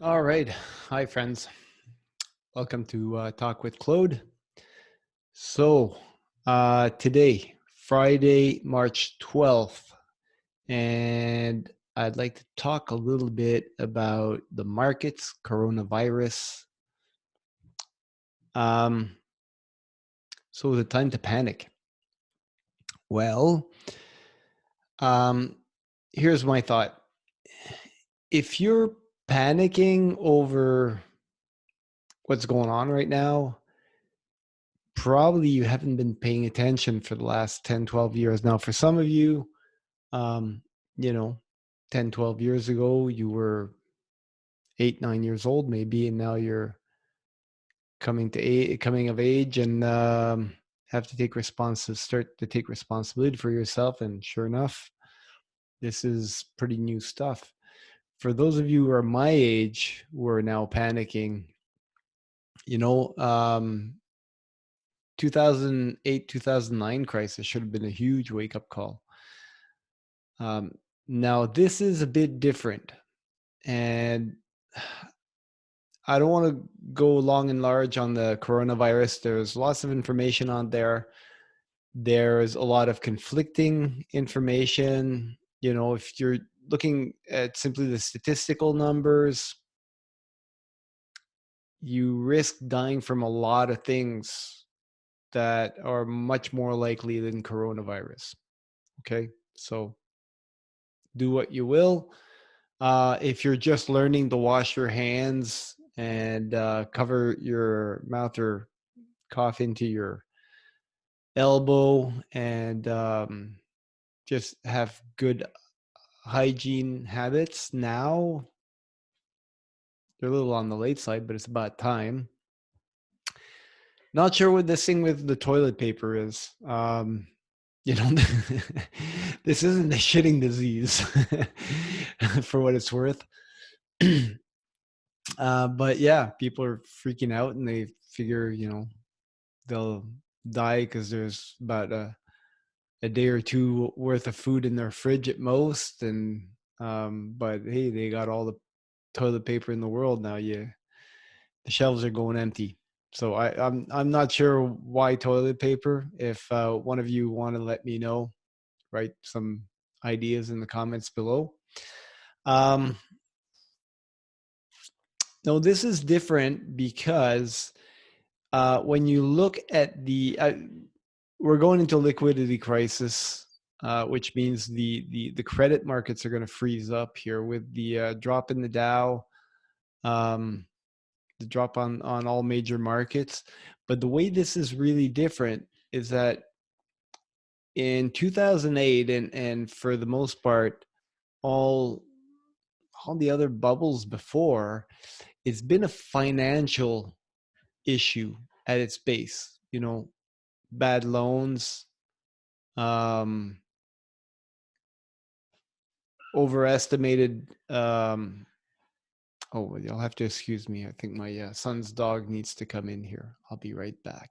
All right. Hi, friends. Welcome to Talk with Claude. So, today, Friday, March 12th, and I'd like to talk a little bit about the markets, coronavirus. Um, so, the time to panic. Well, um, here's my thought. If you're panicking over what's going on right now, probably you haven't been paying attention for the last 10, 12 years. Now, for some of you, um, you know, 10, 12 years ago, you were 8, 9 years old, maybe, and now you're coming of age and have to start to take responsibility for yourself. And sure enough, this is pretty new stuff. For those of you who are my age, who are now panicking, you know, 2008, 2009 crisis should have been a huge wake up call. Um, Now, this is a bit different. And I don't want to go long and large on the coronavirus. There's lots of information on there. There's a lot of conflicting information. You know, if you're looking at simply the statistical numbers, you risk dying from a lot of things that are much more likely than coronavirus. Okay. So do what you will. If you're just learning to wash your hands and cover your mouth or cough into your elbow and just have good hygiene habits now, they're a little on the late side, but it's about time. Not sure what this thing with the toilet paper is. You know, this isn't a shitting disease for what it's worth. But yeah, people are freaking out and they figure, they'll die because there's about a day or two worth of food in their fridge at most. And but hey, they got all the toilet paper in the world now. Yeah, the shelves are going empty. So I'm not sure why toilet paper. If one of you want to let me know, write some ideas in the comments below. Um, no, this is different because when you look at we're going into a liquidity crisis, which means the credit markets are going to freeze up here with the drop in the Dow, um, the drop on all major markets. But the way this is really different is that in 2008 and for the most part all all the other bubbles before, it's been a financial issue at its base. You know, bad loans, um, overestimated. Oh, you'll have to excuse me. I think my son's dog needs to come in here. I'll be right back.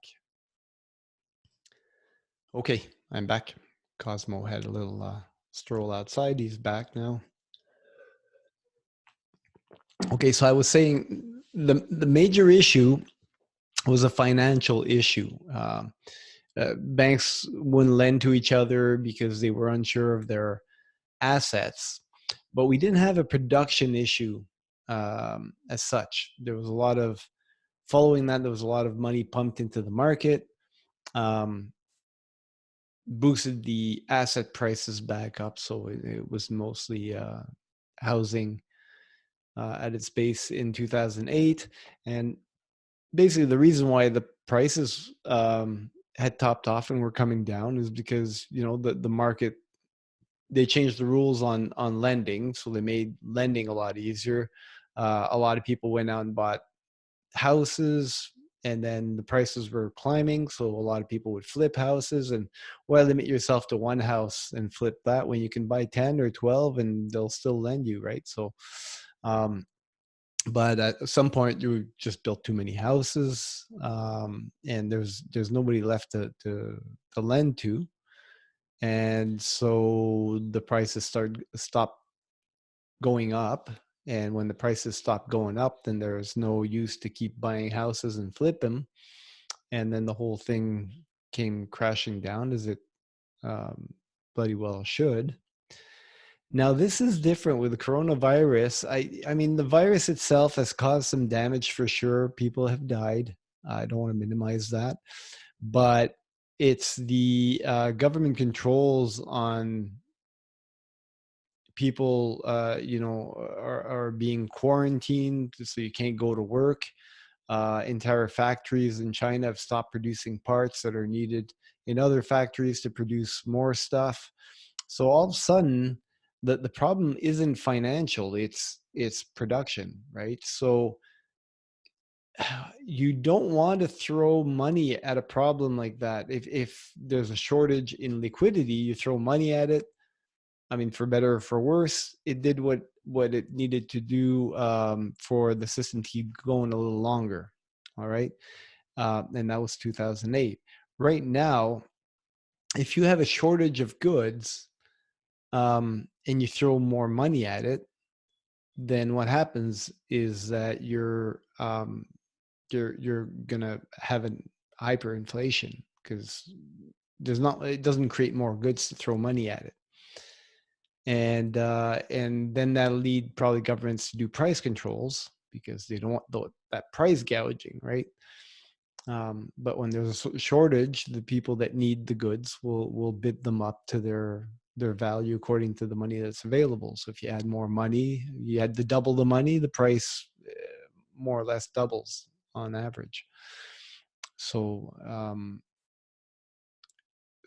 Okay, I'm back. Cosmo had a little stroll outside. He's back now. Okay, so I was saying the major issue was a financial issue. Banks wouldn't lend to each other because they were unsure of their assets, but we didn't have a production issue as such. There was a lot of following that. There was a lot of money pumped into the market, boosted the asset prices back up. So it was mostly housing at its base in 2008, and basically the reason why the prices had topped off and were coming down is because the market, they changed the rules on lending, so they made lending a lot easier. A lot of people went out and bought houses, and then the prices were climbing, so a lot of people would flip houses. And why limit yourself to one house and flip that when you can buy 10 or 12 and they'll still lend you, right? So but at some point you just built too many houses, and there's nobody left to lend to, and so the prices stopped going up, And when the prices stopped going up, then there's no use to keep buying houses and flip them. And then the whole thing came crashing down, as it bloody well should. Now, this is different with the coronavirus. I mean, the virus itself has caused some damage for sure. People have died. I don't want to minimize that. But it's the government controls on people, are being quarantined, so you can't go to work. Entire factories in China have stopped producing parts that are needed in other factories to produce more stuff. So all of a sudden, the problem isn't financial; it's production, right? So you don't want to throw money at a problem like that. If there's a shortage in liquidity, you throw money at it. I mean, for better or for worse, it did what it needed to do for the system to keep going a little longer. All right, and that was 2008. Right now, if you have a shortage of goods and you throw more money at it, then what happens is that you're gonna have a hyperinflation, because it doesn't create more goods to throw money at it. And then that'll lead probably governments to do price controls, because they don't want that price gouging, right? But when there's a shortage, the people that need the goods will bid them up to their value according to the money that's available. So if you add more money, you had to double the money, the price more or less doubles on average. So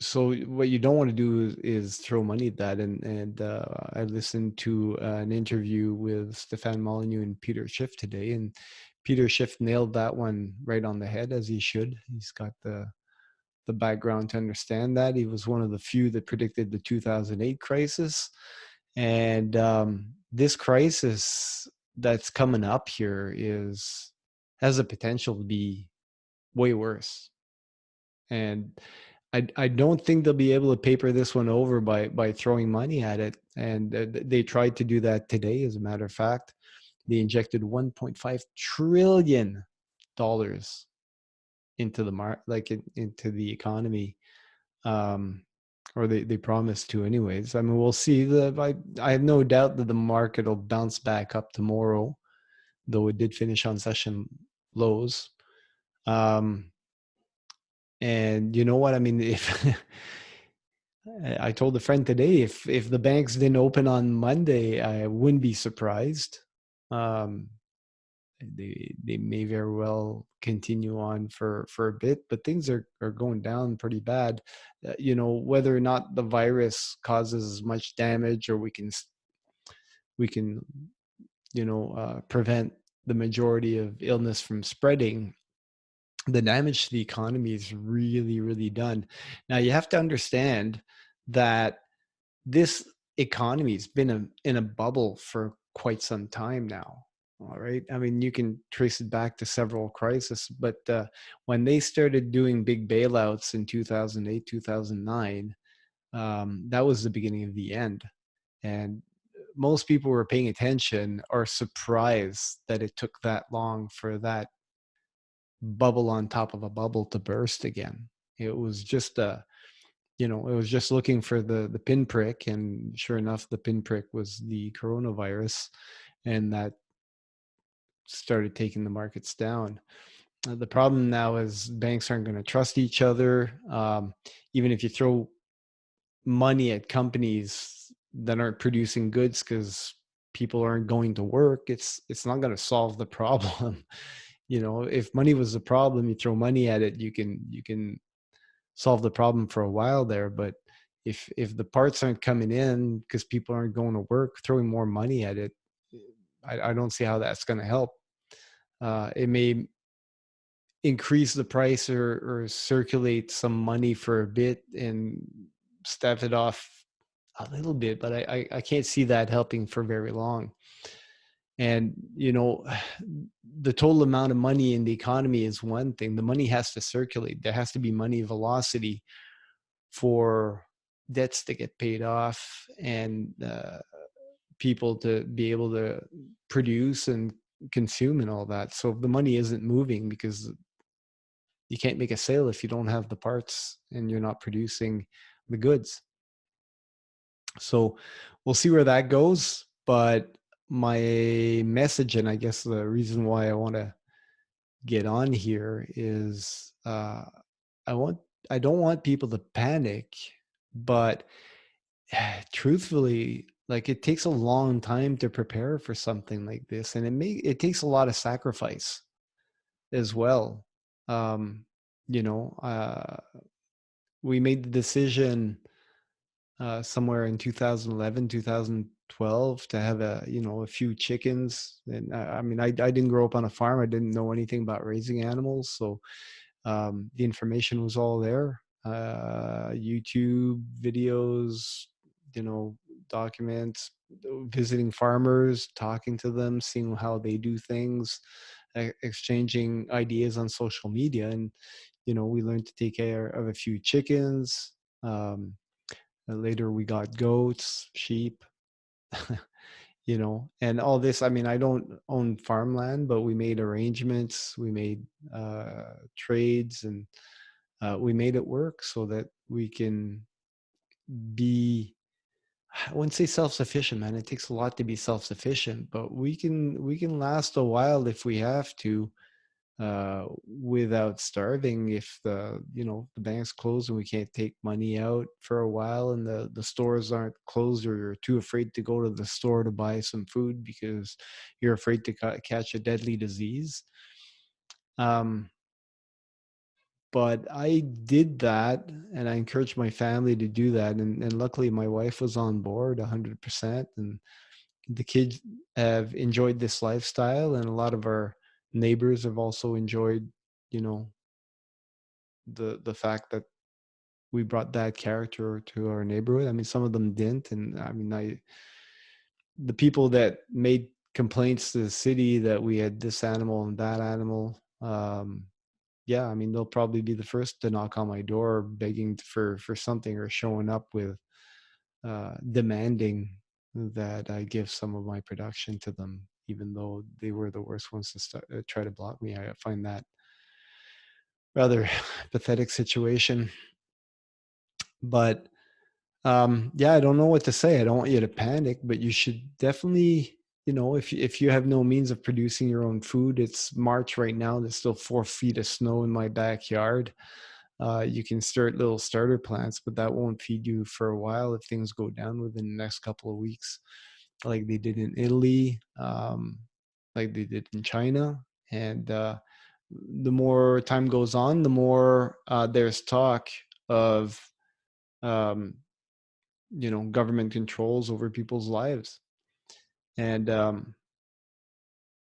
so what you don't want to do is throw money at that. And I listened to an interview with Stefan Molyneux and Peter Schiff today, and Peter Schiff nailed that one right on the head, as he should. He's got the background to understand that. He was one of the few that predicted the 2008 crisis. And this crisis that's coming up here has the potential to be way worse. And I don't think they'll be able to paper this one over by throwing money at it. And they tried to do that today, as a matter of fact. They injected $1.5 trillion into into the economy, or they promised to, anyways. I mean, we'll see. I have no doubt that the market will bounce back up tomorrow, though it did finish on session lows. And you know what? I mean, if I told a friend today, if the banks didn't open on Monday, I wouldn't be surprised. Um, they may very well continue on for a bit, but things are going down pretty bad. Whether or not the virus causes as much damage, or we can prevent the majority of illness from spreading, the damage to the economy is really, really done. Now, you have to understand that this economy has been in a bubble for quite some time now. All right. I mean, you can trace it back to several crises, but when they started doing big bailouts in 2008, 2009, that was the beginning of the end. And most people were paying attention, are surprised that it took that long for that bubble on top of a bubble to burst again. It was just it was just looking for the pinprick, and sure enough, the pinprick was the coronavirus, and that started taking the markets down. The problem now is banks aren't going to trust each other. Even if you throw money at companies that aren't producing goods because people aren't going to work, it's not going to solve the problem. If money was the problem, you throw money at it, you can solve the problem for a while there. But if the parts aren't coming in because people aren't going to work, throwing more money at it, I don't see how that's going to help. It may increase the price, or circulate some money for a bit and stave it off a little bit, but I can't see that helping for very long. And the total amount of money in the economy is one thing. The money has to circulate. There has to be money velocity for debts to get paid off, and people to be able to produce and consume and all that. So if the money isn't moving, because you can't make a sale if you don't have the parts and you're not producing the goods. So we'll see where that goes. But my message, and I guess the reason why I want to get on here, is I want I don't want people to panic, but truthfully, like, it takes a long time to prepare for something like this, and it takes a lot of sacrifice as well. Um, you know, we made the decision somewhere in 2011, 2012 to have a few chickens. And I mean, I didn't grow up on a farm. I didn't know anything about raising animals. So the information was all there. YouTube videos, documents, visiting farmers, talking to them, seeing how they do things, exchanging ideas on social media. And, we learned to take care of a few chickens. Later we got goats, sheep, and all this. I mean, I don't own farmland, but we made arrangements, we made trades, and we made it work so that we can be, I wouldn't say self-sufficient, man. It takes a lot to be self-sufficient, but we can last a while if we have to, without starving. If the bank's closed and we can't take money out for a while, and the stores aren't closed, or you're too afraid to go to the store to buy some food because you're afraid to catch a deadly disease. Um, but I did that, and I encouraged my family to do that, and luckily my wife was on board 100%, and the kids have enjoyed this lifestyle, and a lot of our neighbors have also enjoyed, you know the fact that we brought that character to our neighborhood. I mean, some of them didn't, and I mean, the people that made complaints to the city that we had this animal and that animal, yeah, I mean, they'll probably be the first to knock on my door begging for something, or showing up with demanding that I give some of my production to them, even though they were the worst ones to try to block me. I find that rather pathetic situation. But yeah, I don't know what to say. I don't want you to panic, but you should definitely, if you have no means of producing your own food. It's March right now. There's still 4 feet of snow in my backyard. You can start little starter plants, but that won't feed you for a while if things go down within the next couple of weeks, like they did in Italy, like they did in China. And the more time goes on, the more there's talk of um, government controls over people's lives. And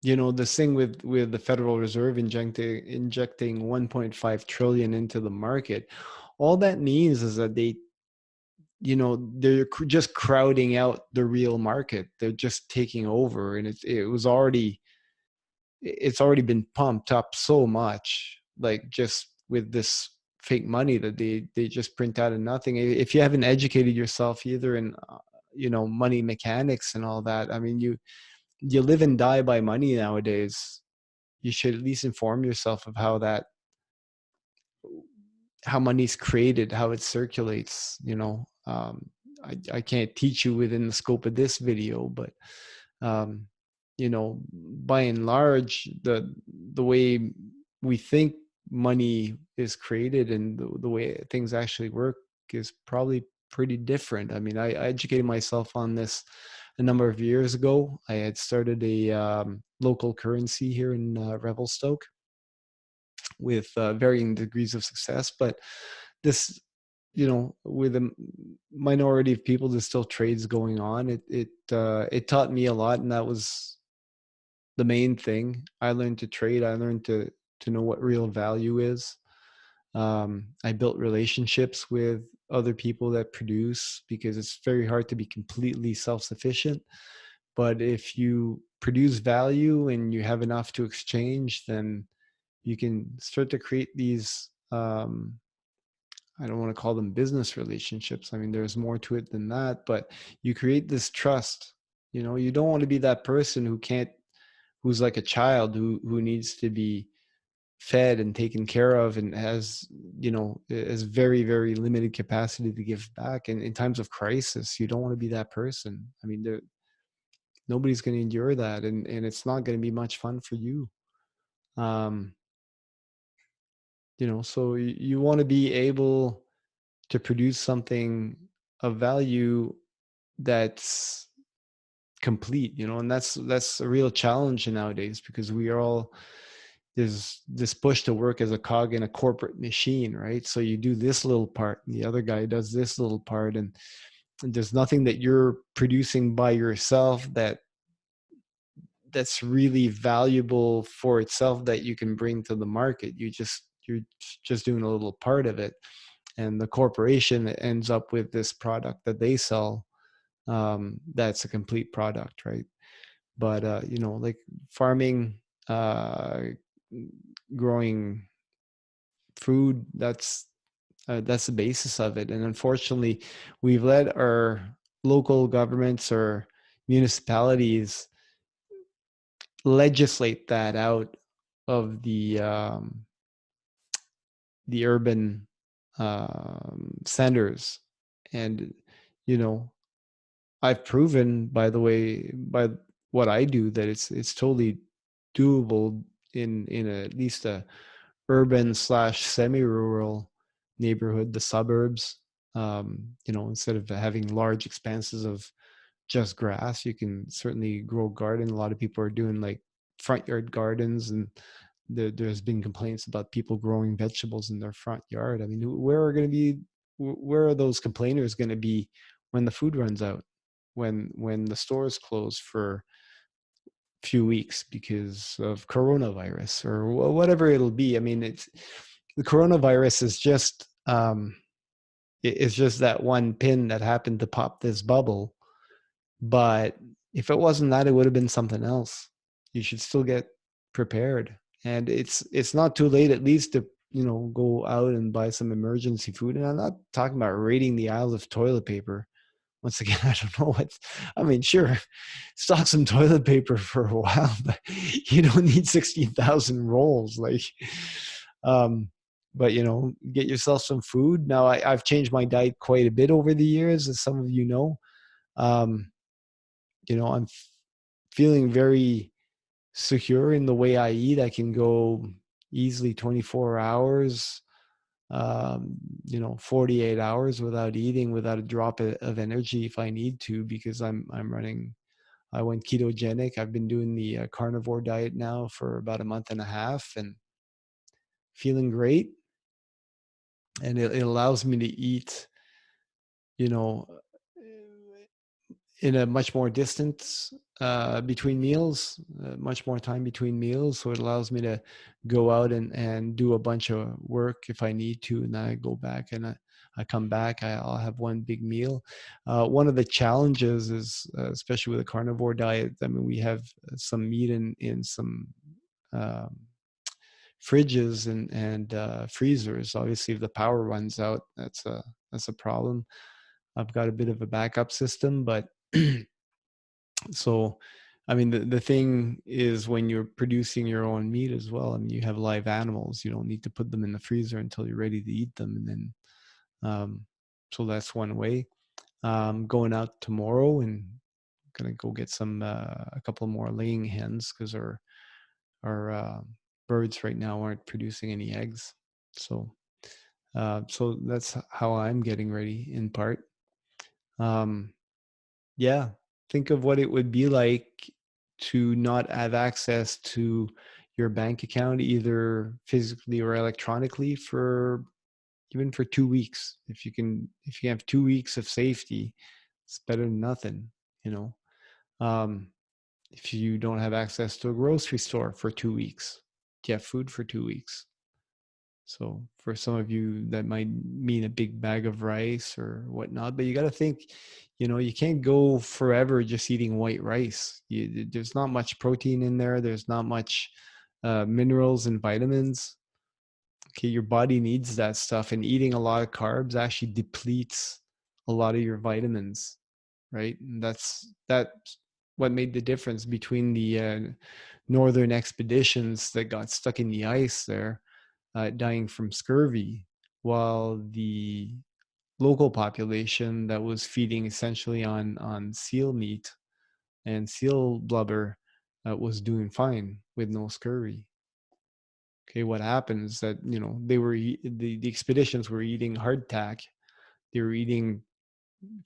this thing with the Federal Reserve injecting 1.5 trillion into the market, all that means is that they're just crowding out the real market. They're just taking over, and it's already been pumped up so much, like, just with this fake money that they just print out of nothing. If you haven't educated yourself either in money mechanics and all that, I mean, you live and die by money nowadays. You should at least inform yourself of how money's created, how it circulates. I can't teach you within the scope of this video, but um, by and large, the way we think money is created and the way things actually work is probably pretty different. I mean, I educated myself on this a number of years ago. I had started a local currency here in Revelstoke with varying degrees of success, but this, with a minority of people, there's still trades going on. It taught me a lot, and that was the main thing. I learned to trade. I learned to know what real value is. I built relationships with other people that produce, because it's very hard to be completely self-sufficient. But if you produce value and you have enough to exchange, then you can start to create these, I don't want to call them business relationships. I mean, there's more to it than that, but you create this trust. You don't want to be that person who can't who's like a child who needs to be fed and taken care of, and has, has very, very limited capacity to give back. And in times of crisis, you don't want to be that person. I mean, nobody's going to endure that, and it's not going to be much fun for you. um so you want to be able to produce something of value that's complete, and that's a real challenge nowadays, because we are all, there's this push to work as a cog in a corporate machine, right? So you do this little part and the other guy does this little part, and there's nothing that you're producing by yourself that's really valuable for itself that you can bring to the market. You're just doing a little part of it, and the corporation ends up with this product that they sell, that's a complete product, right? But like farming, uh, growing food, that's the basis of it. And unfortunately, we've let our local governments or municipalities legislate that out of the urban centers. And you know I've proven, by the way, by what I do, that it's totally doable in at least a urban slash semi-rural neighborhood, the suburbs. Instead of having large expanses of just grass, you can certainly grow garden. A lot of people are doing like front yard gardens, and there's been complaints about people growing vegetables in their front yard. I mean, where are those complainers going to be when the food runs out, when the stores close for a few weeks because of coronavirus or whatever it'll be? I mean, the coronavirus is just it's just that one pin that happened to pop this bubble. But if it wasn't that, it would have been something else. You should still get prepared. And it's not too late, at least, to go out and buy some emergency food. And I'm not talking about raiding the aisles of toilet paper. Once again, I don't know what, I mean, sure, stock some toilet paper for a while, but you don't need 16,000 rolls. Um, but get yourself some food. Now, I've changed my diet quite a bit over the years, as some of you know. Um, I'm feeling very secure in the way I eat. I can go easily 24 hours, 48 hours without eating, without a drop of energy if I need to, because I went ketogenic. I've been doing the carnivore diet now for about a month and a half, and feeling great. And it allows me to eat, you know, in a much more distance between meals, much more time between meals. So it allows me to go out and do a bunch of work if I need to. And then I go back and I come back, I'll have one big meal. One of the challenges is, especially with a carnivore diet, I mean, we have some meat in some um, fridges and freezers. Obviously, if the power runs out, that's a problem. I've got a bit of a backup system, but so, I mean, the thing is, when you're producing your own meat as well, I mean, you have live animals. You don't need to put them in the freezer until you're ready to eat them. And then, so that's one way. Going out tomorrow and gonna go get a couple more laying hens, because our birds right now aren't producing any eggs. So that's how I'm getting ready, in part. Yeah, think of what it would be like to not have access to your bank account, either physically or electronically, for even for 2 weeks. If you have 2 weeks of safety, it's better than nothing, you know. Um, if you don't have access to a grocery store for 2 weeks, you have food for 2 weeks. So for some of you, that might mean a big bag of rice or whatnot. But you got to think, you can't go forever just eating white rice. There's not much protein in there. There's not much minerals and vitamins. Okay, your body needs that stuff, and eating a lot of carbs actually depletes a lot of your vitamins, right? And that what made the difference between the northern expeditions that got stuck in the ice there, dying from scurvy, while the local population that was feeding essentially on seal meat and seal blubber was doing fine with no scurvy. Okay, what happens that, you know, they were the expeditions were eating hardtack, they were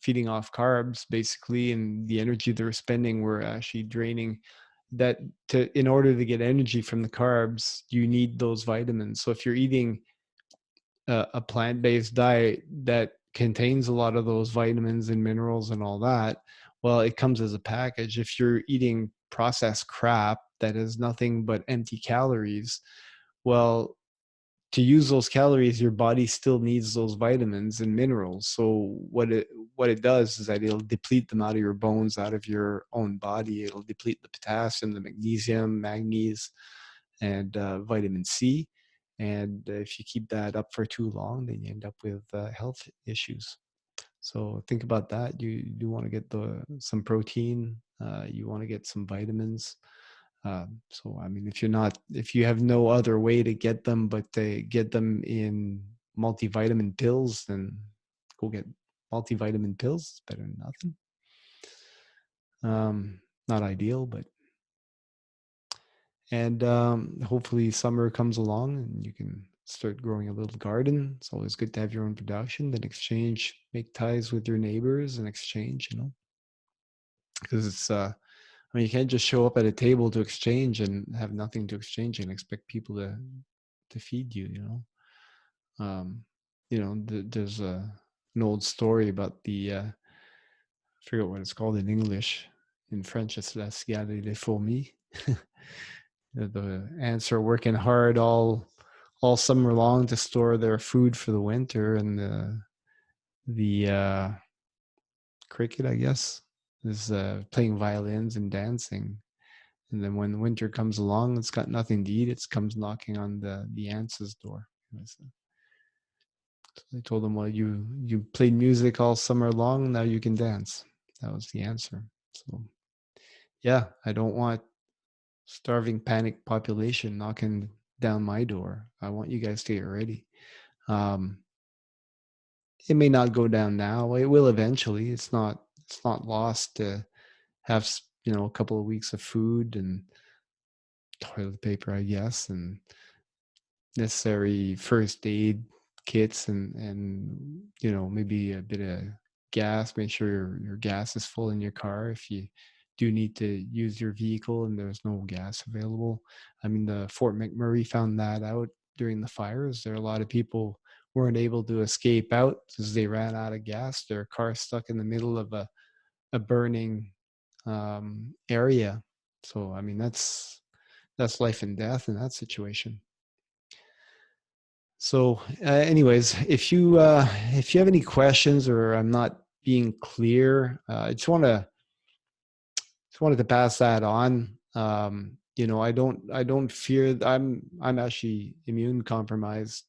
feeding off carbs basically, and the energy they were spending were actually draining that. In order to get energy from the carbs, you need those vitamins. So if you're eating a plant-based diet that contains a lot of those vitamins and minerals and all that, well, it comes as a package. If you're eating processed crap that has nothing but empty calories, well, to use those calories, your body still needs those vitamins and minerals. So what it does is that it'll deplete them out of your bones, out of your own body. It'll deplete the potassium, the magnesium, manganese, and vitamin C. And if you keep that up for too long, then you end up with health issues. So think about that. You do want to get some protein. You want to get some vitamins. So I mean, if you have no other way to get them, but they get them in multivitamin pills, then go get multivitamin pills. It's better than nothing. Not ideal, but hopefully summer comes along and you can start growing a little garden. It's always good to have your own production. Then make ties with your neighbors and exchange. You know, because it's I mean, you can't just show up at a table to exchange and have nothing to exchange and expect people to feed you. You know, there's an old story about I forget what it's called in English. In French, it's la cigale des fourmis. The ants are working hard all summer long to store their food for the winter, and the cricket, I guess, is playing violins and dancing. And then when winter comes along, it's got nothing to eat. It comes knocking on the ants' door. So I told them, well, you played music all summer long. Now you can dance. That was the answer. So yeah, I don't want starving panic population knocking down my door. I want you guys to get ready. Um, it may not go down now. It will eventually. It's not lost to have, you know, a couple of weeks of food and toilet paper, I guess, and necessary first aid kits, and you know, maybe a bit of gas. Make sure your gas is full in your car if you do need to use your vehicle and there's no gas available. I mean, the Fort McMurray found that out during the fires. There are a lot of people weren't able to escape out because they ran out of gas. Their car stuck in the middle of a burning area. So I mean, that's life and death in that situation. So, anyways, if you have any questions or I'm not being clear, I just wanted to pass that on. You know, I don't fear. I'm actually immune compromised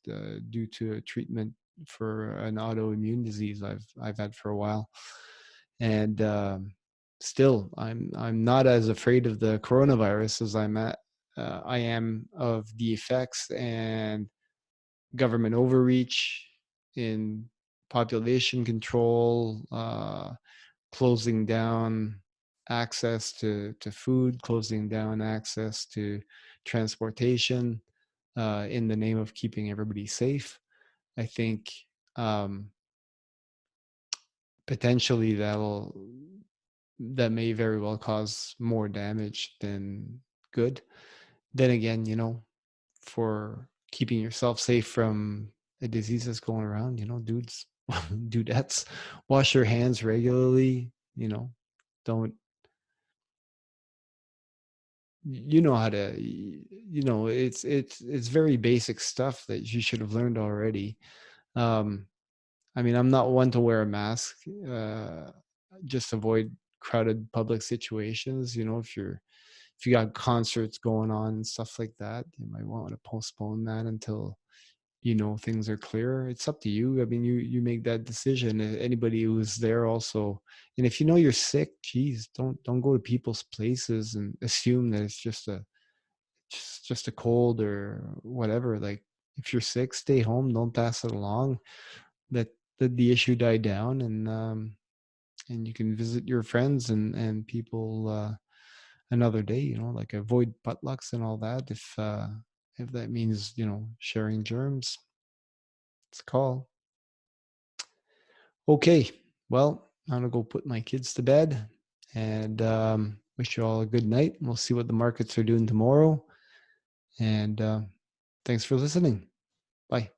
due to a treatment for an autoimmune disease I've had for a while, and still I'm not as afraid of the coronavirus as I am of the effects and government overreach in population control, closing down access to food, closing down access to transportation in the name of keeping everybody safe. I think potentially that may very well cause more damage than good. Then again, you know, for keeping yourself safe from a disease that's going around, you know, dudettes, wash your hands regularly, you know, don't, you know how to, you know, it's very basic stuff that you should have learned already. um I mean, I'm not one to wear a mask. Just avoid crowded public situations. You know, if you got concerts going on and stuff like that, you might want to postpone that until things are clear. It's up to you. I mean, you make that decision. Anybody who's there also, and if you're sick, geez, don't go to people's places and assume that it's just a cold or whatever. Like, if you're sick, stay home. Don't pass it along. Let the issue die down, and you can visit your friends and people another day. Like, avoid potlucks and all that. If that means sharing germs, it's a call. Okay, well, I'm gonna go put my kids to bed, and wish you all a good night. We'll see what the markets are doing tomorrow. And thanks for listening. Bye.